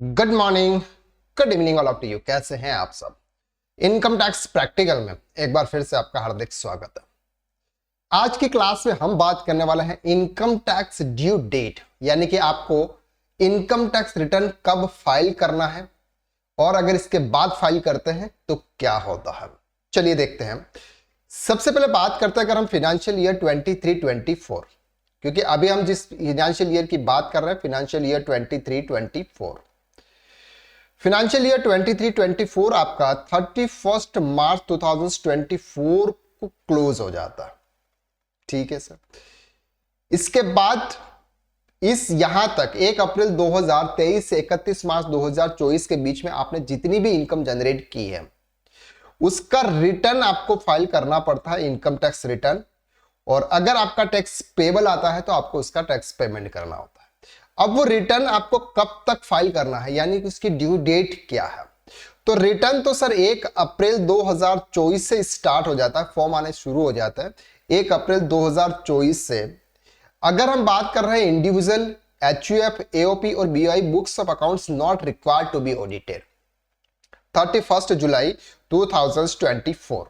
Good morning, good evening all of you. कैसे हैं आप सब? इनकम टैक्स प्रैक्टिकल में एक बार फिर से आपका हार्दिक स्वागत है। आज की क्लास में हम बात करने वाले हैं इनकम टैक्स ड्यू डेट, यानी कि आपको इनकम टैक्स रिटर्न कब फाइल करना है और अगर इसके बाद फाइल करते हैं तो क्या होता है। चलिए देखते हैं। सबसे पहले बात करते हैं अगर हम फिनेंशियल ईयर 23-24, क्योंकि अभी हम जिस फिनेंशियल ईयर की बात कर रहे हैं फिनेंशियल ईयर 23-24, फिनेंशियल ईयर 23-24 आपका 31 मार्च 2024 को क्लोज हो जाता है। ठीक है सर। इसके बाद इस यहां तक 1 अप्रैल 2023 से 31 मार्च 2024 के बीच में आपने जितनी भी इनकम जनरेट की है उसका रिटर्न आपको फाइल करना पड़ता है, इनकम टैक्स रिटर्न। और अगर आपका टैक्स पेबल आता है तो आपको उसका टैक्स पेमेंट करना होता है। अब वो रिटर्न आपको कब तक फाइल करना है, यानी कि उसकी ड्यू डेट क्या है। तो रिटर्न तो सर 1 अप्रैल 2024 से स्टार्ट हो जाता है, फॉर्म आने शुरू हो जाता है 1 अप्रैल 2024 से। अगर हम बात कर रहे हैं इंडिविजुअल, एचयूएफ, एओपी और BI books of accounts not required to be audited 31 July 2024।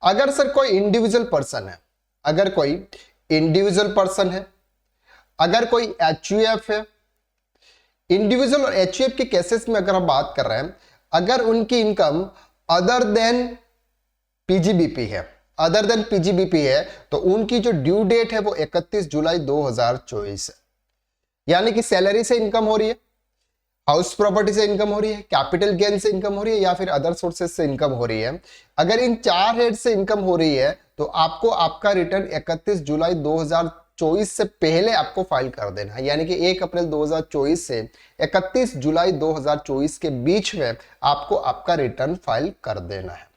अगर सर कोई इंडिविजुअल पर्सन है, अगर कोई इंडिविजुअल पर्सन है, अगर कोई एचयूएफ है, इंडिविजुअल और एचयूएफ के केसेस में अगर हम बात कर रहे हैं, अगर उनकी इनकम अदर देन पीजीबीपी है, अदर देन पीजीबीपी है, तो उनकी जो ड्यू डेट है वो 31 जुलाई 2024 है। यानी कि सैलरी से इनकम हो रही है, हाउस प्रॉपर्टी से इनकम हो रही है, कैपिटल गेन से इनकम हो रही है या फिर अदर सोर्सेज से इनकम हो रही है। अगर इन चार हेड से इनकम हो रही है तो आपको आपका रिटर्न 31 जुलाई 2024 से पहले आपको फाइल कर देना है, यानी कि 1 अप्रैल 2024 से 31 जुलाई 2024 के बीच में आपको आपका रिटर्न फाइल कर देना है।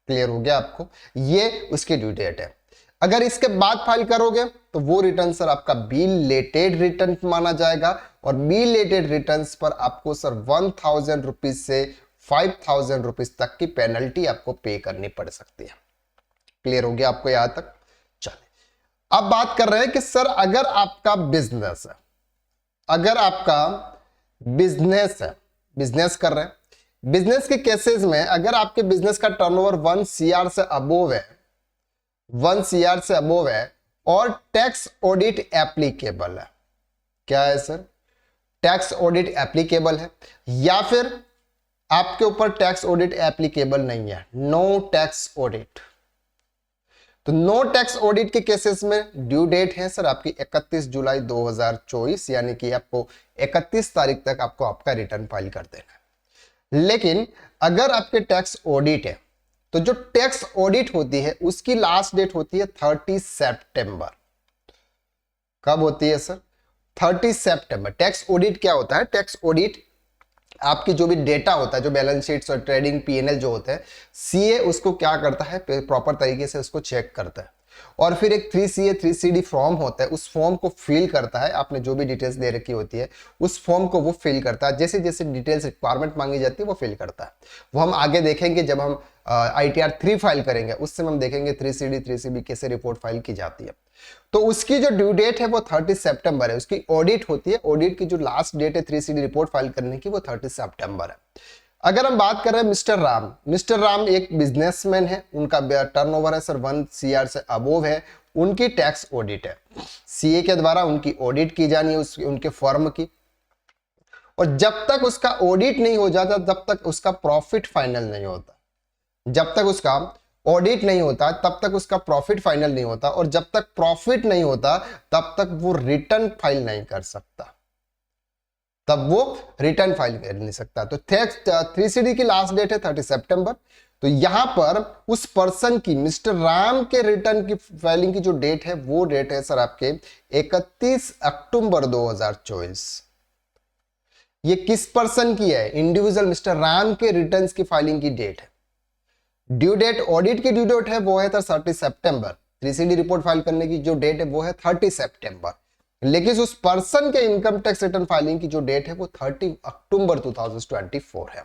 क्लियर हो गया आपको? ये उसकी ड्यू डेट है। अगर इसके बाद फाइल करोगे तो वो रिटर्न सर आपका बिलेटेड रिटर्न माना जाएगा और बिलेटेड रिटर्न्स पर आपको सर 1000 रुपीज से 5000 रुपीज तक की पेनल्टी आपको पे करनी पड़ सकती है। क्लियर हो गया आपको यहां तक? चलिए अब बात कर रहे हैं कि सर अगर आपका बिजनेस है, अगर आपका बिजनेस है, बिजनेस कर रहे हैं, बिजनेस के केसेस में अगर आपके बिजनेस का टर्नओवर 1 CR से अबोव है, 1 CR से अबोव है और टैक्स ऑडिट एप्लीकेबल है। क्या है सर? टैक्स ऑडिट एप्लीकेबल है, या फिर आपके ऊपर टैक्स ऑडिट एप्लीकेबल नहीं है, नो टैक्स ऑडिट। तो नो टैक्स ऑडिट के केसेस में ड्यू डेट है सर आपकी 31 जुलाई 2024, यानी कि आपको 31 तारीख तक आपको आपका रिटर्न फाइल कर देना है। लेकिन अगर आपके टैक्स ऑडिट है तो जो टैक्स ऑडिट होती है उसकी लास्ट डेट होती है 30 सितंबर। कब होती है सर? 30 सितंबर। टैक्स ऑडिट क्या होता है? टैक्स ऑडिट आपकी जो भी डेटा होता है, जो बैलेंस शीट्स और ट्रेडिंग पीएनएल जो होते हैं, सीए उसको क्या करता है, प्रॉपर तरीके से उसको चेक करता है और फिर एक 3CA 3CD फॉर्म होता है, उस फॉर्म को फिल करता है। आपने जो भी डिटेल्स दे रखी होती है उस फॉर्म को वो फिल करता है, जैसे जैसे डिटेल्स रिक्वायरमेंट मांगी जाती है वो फिल करता है। वो हम आगे देखेंगे जब हम ITR 3 फाइल करेंगे, उस समय हम देखेंगे 3CD 3CB कैसे रिपोर्ट फाइल की जाती है। तो उसकी जो ड्यू डेट है वो 30 सितंबर है। उसकी ऑडिट होती है, ऑडिट की जो लास्ट डेट है 3CD रिपोर्ट फाइल करने की वो 30 सितंबर है। अगर हम बात करें मिस्टर राम, मिस्टर राम एक बिजनेसमैन है, उनका टर्नओवर है सर 1 CR से अबोव है, उनकी टैक्स ऑडिट है, सीए के द्वारा उनकी ऑडिट की जानी है उनके फर्म की। और जब तक उसका ऑडिट नहीं हो जाता तब तक उसका प्रॉफिट फाइनल नहीं होता। जब तक उसका ऑडिट नहीं होता तब तक उसका प्रॉफिट फाइनल नहीं होता, और जब तक प्रॉफिट नहीं होता तब तक वो रिटर्न फाइल नहीं कर सकता, तब वो रिटर्न फाइल कर नहीं सकता। तो 3CD की लास्ट डेट है 30 सितंबर। तो यहां पर उस पर्सन की, मिस्टर राम के रिटर्न की फाइलिंग की जो डेट है वो डेट है सर आपके 31 अक्टूबर 2024। ये किस पर्सन की है? इंडिविजुअल मिस्टर राम के रिटर्न्स की फाइलिंग की डेट है। ड्यू डेट, ऑडिट की ड्यू डेट है वो है 30 सितंबर। 3CD रिपोर्ट फाइल करने की जो डेट है वो है 30 सितंबर। लेकिन उस पर्सन के इनकम टैक्स रिटर्न फाइलिंग की जो डेट है वो 30 अक्टूबर 2024 है।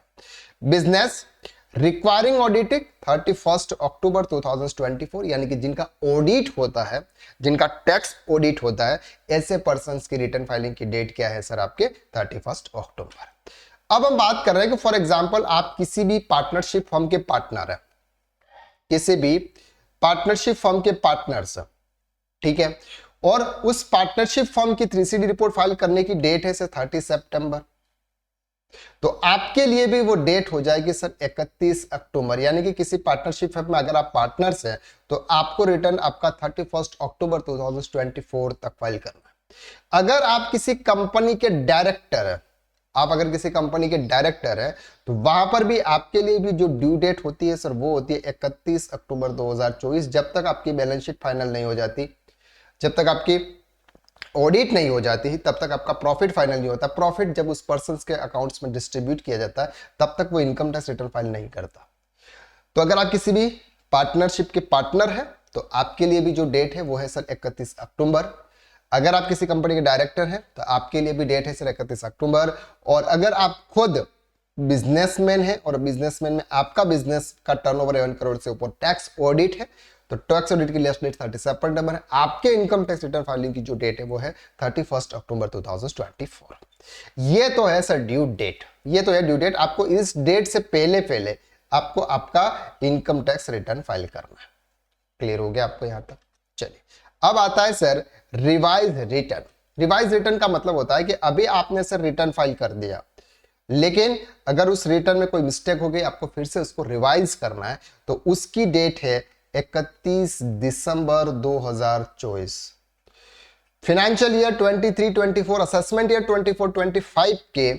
बिजनेस, रिक्वायरिंग ऑडिटिंग 31 अक्टूबर 2024, यानी कि जिनका ऑडिट होता है, जिनका टैक्स ऑडिट होता है, ऐसे पर्संस की रिटर्न फाइलिंग की डेट क्या है सर? आपके 31 अक्टूबर। अब हम बात कर रहे हैं कि फॉर एग्जांपल आप किसी भी पार्टनरशिप फर्म के पार्टनर है, किसी भी पार्टनरशिप फर्म के पार्टनर्स, ठीक है, और उस पार्टनरशिप फर्म की 3CD रिपोर्ट फाइल करने की डेट है सर 30 सितंबर, तो आपके लिए भी वो डेट हो जाएगी सर 31 अक्टूबर। यानी कि किसी पार्टनरशिप फर्म में अगर आप पार्टनर्स हैं तो आपको रिटर्न आपका 31 अक्टूबर 2024 तक फाइल करना है। अगर आप किसी कंपनी के डायरेक्टर है, आप अगर किसी कंपनी के डायरेक्टर है, तो वहां पर भी आपके लिए भी जो ड्यू डेट होती है सर वो होती है 31 अक्टूबर 2024। जब तक आपकी बैलेंस शीट फाइनल नहीं हो जाती, जब तक आपकी ऑडिट नहीं हो जाती, तब तक आपका प्रॉफिट फाइनल नहीं होता। प्रॉफिट जब उस पर्सन के अकाउंट्स में डिस्ट्रीब्यूट किया जाता है तब तक वो इनकम टैक्स रिटर्न फाइल नहीं करता। तो अगर आप किसी भी पार्टनरशिप के पार्टनर है तो आपके लिए भी जो डेट है वो है सर 31 अक्टूबर। अगर आप किसी कंपनी के डायरेक्टर हैं तो आपके लिए भी डेट है सर 31 अक्टूबर। और अगर आप खुद बिजनेसमैन है और बिजनेसमैन में आपका बिजनेस का टर्नओवर 1 करोड़ से ऊपर, टैक्स ऑडिट है, तो टैक्स ऑडिट की लास्ट डेट 30 सितंबर है। आपके इनकम टैक्स रिटर्न फाइलिंग की जो डेट है वो है 31 अक्टूबर 2024। ये तो है सर ड्यू डेट, ये तो है ड्यू डेट। आपको इस डेट से पहले पहले आपको आपका इनकम टैक्स रिटर्न फाइल करना है। क्लियर हो गया आपको यहां तक? चलिए, अब आता है sir revise return. Revise return का मतलब होता है कि अभी आपने सर रिटर्न फाइल कर दिया, लेकिन अगर उस रिटर्न में कोई मिस्टेक हो गई, आपको फिर से उसको रिवाइज करना है, तो उसकी डेट है 31 दिसंबर 2024। फाइनेंशियल ईयर 23-24, असेसमेंट ईयर 24-25 के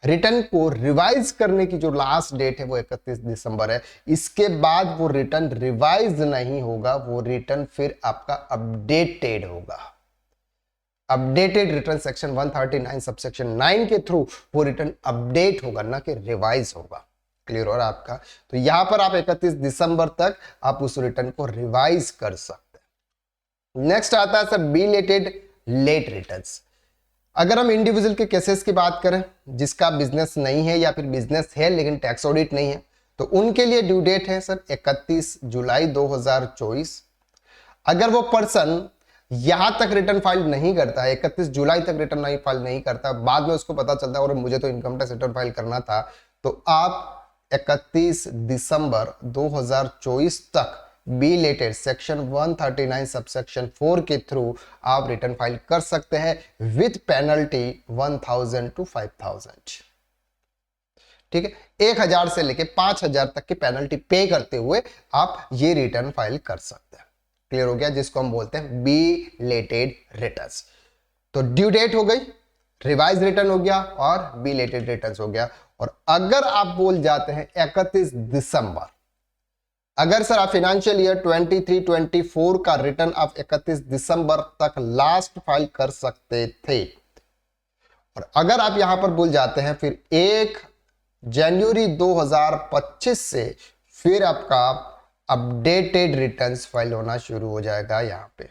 रिटर्न को रिवाइज करने की जो लास्ट डेट है वो 31 दिसंबर है। इसके बाद वो रिटर्न रिवाइज नहीं होगा, वो रिटर्न फिर आपका अपडेटेड होगा। अपडेटेड रिटर्न सेक्शन 139 सबसेक्शन 9 के थ्रू वो रिटर्न अपडेट होगा, ना कि रिवाइज होगा। क्लियर हो रहा है आपका? तो यहां पर आप 31 दिसंबर तक आप उस रिटर्न को रिवाइज कर सकते हैं। नेक्स्ट आता है सर बिलेटेड लेट रिटर्न्स। अगर हम इंडिविजुअल के केसेस की बात करें, जिसका बिजनेस नहीं है या फिर बिजनेस है लेकिन टैक्स ऑडिट नहीं है, तो उनके लिए ड्यू डेट है सर 31 जुलाई 2024। अगर वो पर्सन यहां तक रिटर्न फाइल नहीं करता है, 31 जुलाई तक रिटर्न नहीं फाइल नहीं करता, बाद में उसको पता चलता है और मुझे तो इनकम टैक्स रिटर्न फाइल करना था, तो आप 31 दिसंबर 2024 तक बिलेटेड सेक्शन 139 सबसेक्शन 4 के थ्रू आप रिटर्न फाइल कर सकते हैं विथ पेनल्टी 1000 to 5000। ठीक है, 1000 से लेके 5000 तक की पेनल्टी पे करते हुए आप ये रिटर्न फाइल कर सकते हैं। क्लियर हो गया? जिसको हम बोलते हैं बिलेटेड रिटर्न्स। तो ड्यू डेट हो गई, रिवाइज रिटर्न हो गया और बिलेटेड रिटर्न्स हो गया। और अगर आप बोल जाते हैं 31 दिसंबर, अगर सर आप फाइनेंशियल ईयर 23-24 का रिटर्न आप 31 दिसंबर तक लास्ट फाइल कर सकते थे, और अगर आप यहां पर भूल जाते हैं फिर 1 जनवरी 2025 से फिर आपका अपडेटेड रिटर्न्स फाइल होना शुरू हो जाएगा। यहां पे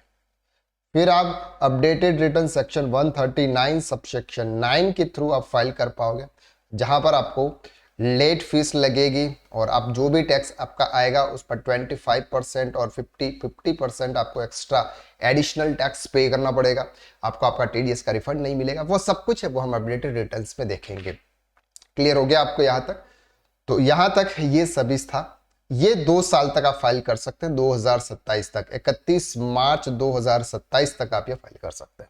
फिर आप अपडेटेड रिटर्न सेक्शन 139 सबसेक्शन 9 के थ्रू आप फाइल कर पाओगे, जहां पर आपको लेट फीस लगेगी और आप जो भी टैक्स आपका आएगा उस पर 25% और 50% आपको एक्स्ट्रा एडिशनल टैक्स पे करना पड़ेगा। आपको आपका टीडीएस का रिफंड नहीं मिलेगा। वो सब कुछ है वो हम अपडेटेड रिटर्न्स में देखेंगे। क्लियर हो गया आपको यहां तक? तो यहां तक ये सभी था। ये 2 साल तक आप फाइल कर सकते हैं, 2027 तक, 31 मार्च 2027 तक आप ये फाइल कर सकते हैं।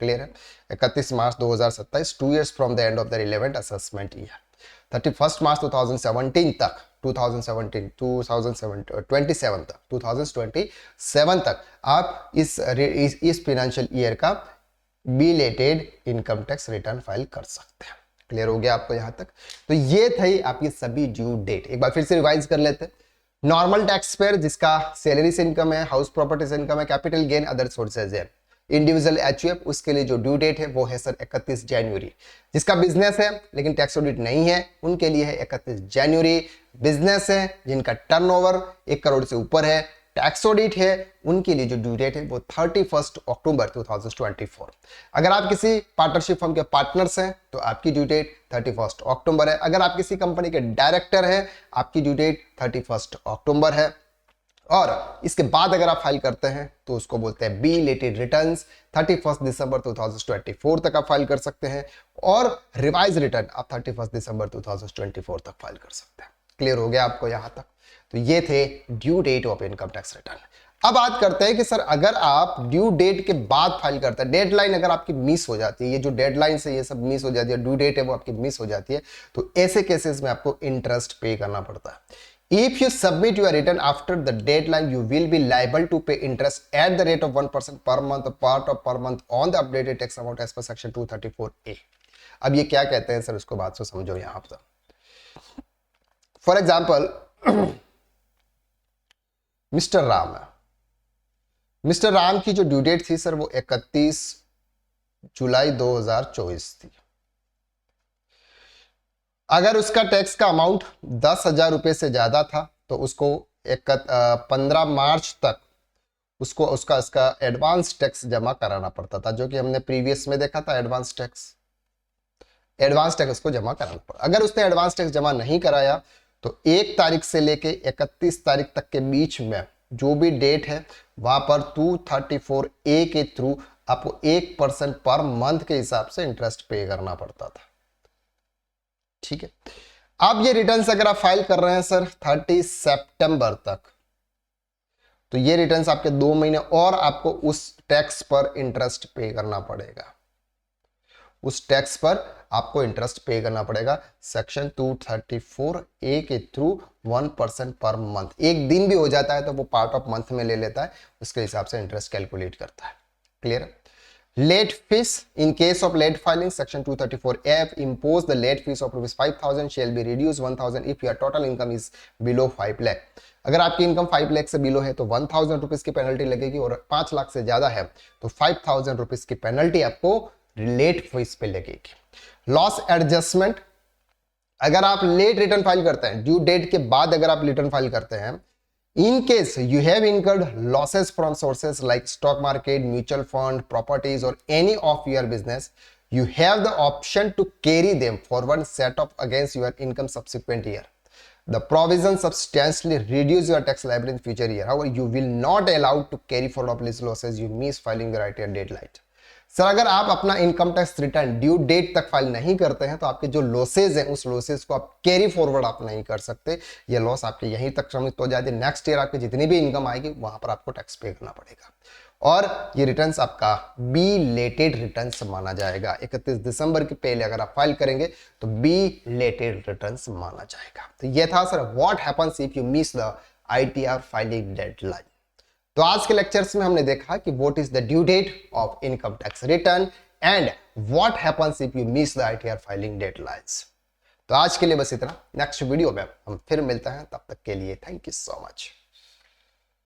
क्लियर है? 31 मार्च 2027, 2 years from the end of the relevant assessment year. 31 मार्च 2017 तक 2027 तक आप इस फाइनेंशियल ईयर का belated income tax return file कर सकते हैं। क्लियर हो गया आपको यहां तक? तो ये थे आपकी सभी ड्यू डेट। एक बार फिर से रिवाइज कर लेते हैं। नॉर्मल टैक्स पेयर जिसका सैलरी से इनकम है, हाउस प्रॉपर्टी से इनकम है, कैपिटल गेन, अदर सोर्सेज है, इंडिविजुअल एचयूएफ, उसके लिए जो ड्यू डेट है वो है सर 31 जनवरी। जिसका बिजनेस है लेकिन टैक्स ऑडिट नहीं है उनके लिए है 31 जनवरी। बिजनेस है जिनका टर्नओवर 1 करोड़ से ऊपर है, टैक्स ऑडिट है उनके लिए जो ड्यू डेट है वो 31 अक्टूबर 2024। अगर आप किसी पार्टनरशिप फर्म के पार्टनर्स हैं तो आपकी ड्यू डेट 31 अक्टूबर है। अगर आप किसी कंपनी के डायरेक्टर हैं आपकी ड्यू डेट 31 अक्टूबर है। और इसके बाद अगर आप फाइल करते हैं तो उसको बोलते हैं बिलेटेड रिटर्न्स। 31 दिसंबर 2024 तक आप फाइल कर सकते हैं और रिवाइज रिटर्न आप 31 दिसंबर 2024 तक फाइल कर सकते हैं। क्लियर हो गया आपको यहां तक? तो ये थे due date of income tax return. अब बात करते हैं कि सर अगर आप ड्यू डेट के बाद फाइल करते हैं, डेडलाइन अगर आपकी मिस हो जाती है, ये जो डेडलाइन से ये सब मिस हो जाती है, ड्यू डेट है वो आपकी मिस हो जाती है, तो ऐसे केसेस में आपको इंटरेस्ट पे करना पड़ता है। If you submit your return after the deadline, you will be liable to pay interest at the rate of 1% per month, part of per month on the updated tax amount as per section 234A। अब ये क्या कहते हैं sir, उसको बात से समझो यहां पर। फॉर एग्जाम्पल मिस्टर राम है, मिस्टर राम की जो ड्यू डेट थी सर वो 31 जुलाई 2024 थी। अगर उसका टैक्स का अमाउंट 10,000 रुपए से ज्यादा था तो उसको 15 मार्च तक उसका एडवांस टैक्स जमा कराना पड़ता था, जो कि हमने प्रीवियस में देखा था। एडवांस टैक्स उसको जमा कराना पड़ा। अगर उसने एडवांस टैक्स जमा नहीं कराया तो 1 तारीख से लेके 31 तारीख तक के बीच में जो भी डेट है वहां पर 234A के थ्रू आपको 1% पर मंथ के हिसाब से इंटरेस्ट पे करना पड़ता था। ठीक है। अब ये रिटर्न्स अगर आप फाइल कर रहे हैं सर 30 सितंबर तक, तो ये रिटर्न्स आपके 2 महीने और आपको उस टैक्स पर इंटरेस्ट पे करना पड़ेगा। उस टैक्स पर आपको इंटरेस्ट पे करना पड़ेगा सेक्शन 234A के थ्रू 1% पर मंथ। एक दिन भी हो जाता है तो वो पार्ट ऑफ मंथ में ले लेता है, उसके हिसाब से इंटरेस्ट कैलकुलेट करता है। Clear? Late fees in case of late filing section 234F impose the late fees of ₹5,000 shall be reduced 1,000 if your total income is below 5 lakh। अगर आपकी इनकम 5 लाख से बिलो है तो 1,000 रुपीज की पेनल्टी लगेगी और 5 लाख से ज्यादा है तो 5,000 रुपीज की पेनल्टी आपको लेट फीस पे लगेगी। लॉस एडजस्टमेंट, अगर आप लेट रिटर्न फाइल करते हैं, ड्यू डेट के बाद अगर आप रिटर्न फाइल करते हैं, in case you have incurred losses from sources like stock market, mutual fund, properties or any of your business, you have the option to carry them forward set off against your income subsequent year. The provision substantially reduce your tax liability in future year. However, you will not allowed to carry forward of these losses you miss filing the right deadline। Sir अगर आप अपना income tax return due date तक file नहीं करते हैं तो आपके जो लॉसेज हैं उस लॉसेज को आप कैरी फॉरवर्ड आप नहीं कर सकते। ये लॉस आपके यहीं तक सीमित हो जाती है। नेक्स्ट ईयर आपकी जितनी भी इनकम आएगी वहां पर आपको टैक्स पे करना पड़ेगा और ये रिटर्न्स आपका बिलेटेड रिटर्न्स माना जाएगा। 31 दिसंबर के पहले अगर आप फाइल करेंगे तो बिलेटेड रिटर्न्स माना जाएगा। तो ये था sir what happens if you miss the ITR filing deadline. तो आज के लेक्चर्स में हमने देखा कि what is the due date of income tax return and what happens if you miss the ITR filing deadlines. तो आज के लिए बस इतना। नेक्स्ट वीडियो में हम फिर मिलते हैं, तब तक के लिए थैंक यू सो मच।